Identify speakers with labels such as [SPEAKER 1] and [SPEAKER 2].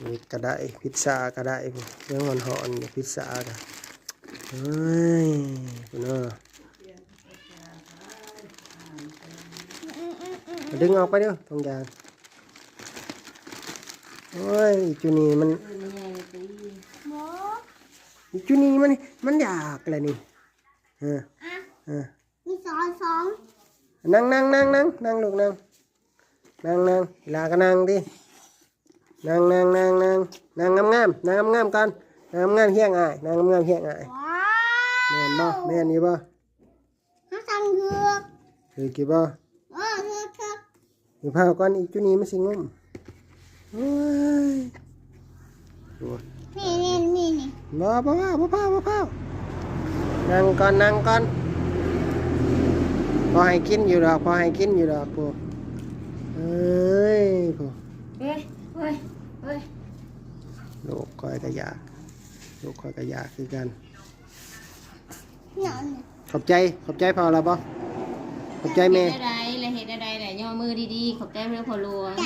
[SPEAKER 1] นี่ก็ได้พิซซ่าก็ได้เรื่องหอนๆพิซซ่าก็เฮ้ยคุณเออดึงออกไปเด้อตรงยางโอ้ยจุนี่มันจุนี่มันอยากอะไรนี่
[SPEAKER 2] มีสอง
[SPEAKER 1] นั่งลูกนั่งลาก็นั่งดินั่งงามกันนั่งงามเฮี้ยงอายนั่งงามเฮี้ยงอาย
[SPEAKER 2] ว้าว
[SPEAKER 1] แม่นอยู่บ่
[SPEAKER 2] น้ำตังเถือก
[SPEAKER 1] คือกี่บ่
[SPEAKER 2] เถือก
[SPEAKER 1] มีผ้าก้อนอีกจุนี้มันสิงุ่มโอ้ย
[SPEAKER 2] นี่
[SPEAKER 1] บ่ผ้านั่งก่อนพอให้กินอยู่ดอกพวกเอ้ยพวก
[SPEAKER 2] เฮ้ย
[SPEAKER 1] ลูกคอยกระยาคือกัน
[SPEAKER 2] นอน
[SPEAKER 1] ขอบใจพอแล้วบ่ขอบใจแม่
[SPEAKER 3] เห็นอะไรย่อมือดีๆขอบใจเพื่อนพอหลวง
[SPEAKER 2] ใจ